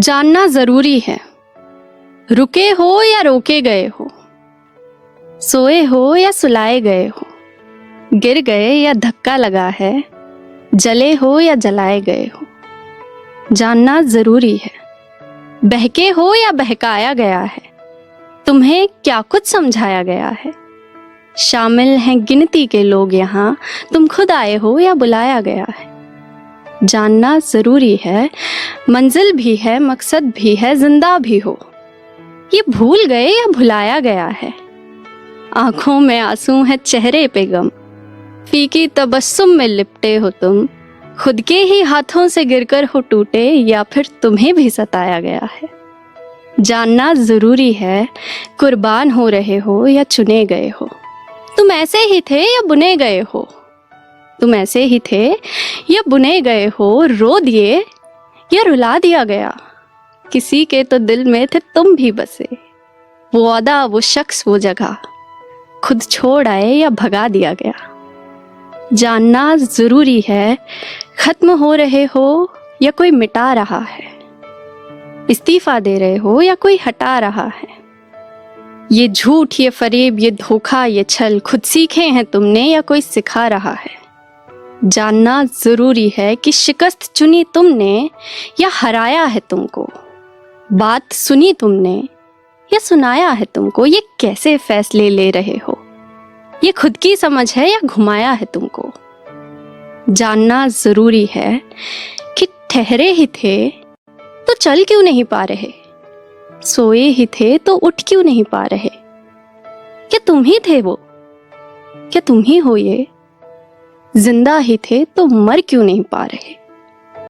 जानना जरूरी है, रुके हो या रोके गए हो, सोए हो या सुलाए गए हो, गिर गए या धक्का लगा है, जले हो या जलाए गए हो। जानना जरूरी है, बहके हो या बहकाया गया है, तुम्हें क्या कुछ समझाया गया है। शामिल हैं गिनती के लोग यहाँ, तुम खुद आए हो या बुलाया गया है। जानना जरूरी है, मंजिल भी है, मकसद भी है, जिंदा भी हो, ये भूल गए या भुलाया गया है। आंखों में आंसू है, चेहरे पे गम, फीकी तबस्सुम में लिपटे हो तुम, खुद के ही हाथों से गिरकर हो टूटे या फिर तुम्हें भी सताया गया है। जानना जरूरी है, कुर्बान हो रहे हो या चुने गए हो, तुम ऐसे ही थे या बुने गए हो, तुम ऐसे ही थे या बुने गए हो, रो दिए या रुला दिया गया। किसी के तो दिल में थे तुम भी बसे, वो वादा, वो शख्स, वो जगह, खुद छोड़ आए या भगा दिया गया। जानना जरूरी है, खत्म हो रहे हो या कोई मिटा रहा है, इस्तीफा दे रहे हो या कोई हटा रहा है। ये झूठ, ये फरेब, ये धोखा, ये छल खुद सीखे हैं तुमने या कोई सिखा रहा है। जानना जरूरी है कि शिकस्त चुनी तुमने या हराया है तुमको, बात सुनी तुमने या सुनाया है तुमको, ये कैसे फैसले ले रहे हो, ये खुद की समझ है या घुमाया है तुमको। जानना जरूरी है कि ठहरे ही थे तो चल क्यों नहीं पा रहे, सोए ही थे तो उठ क्यों नहीं पा रहे। क्या तुम ही थे वो, क्या तुम ही हो ये, जिंदा ही थे तो मर क्यों नहीं पा रहे।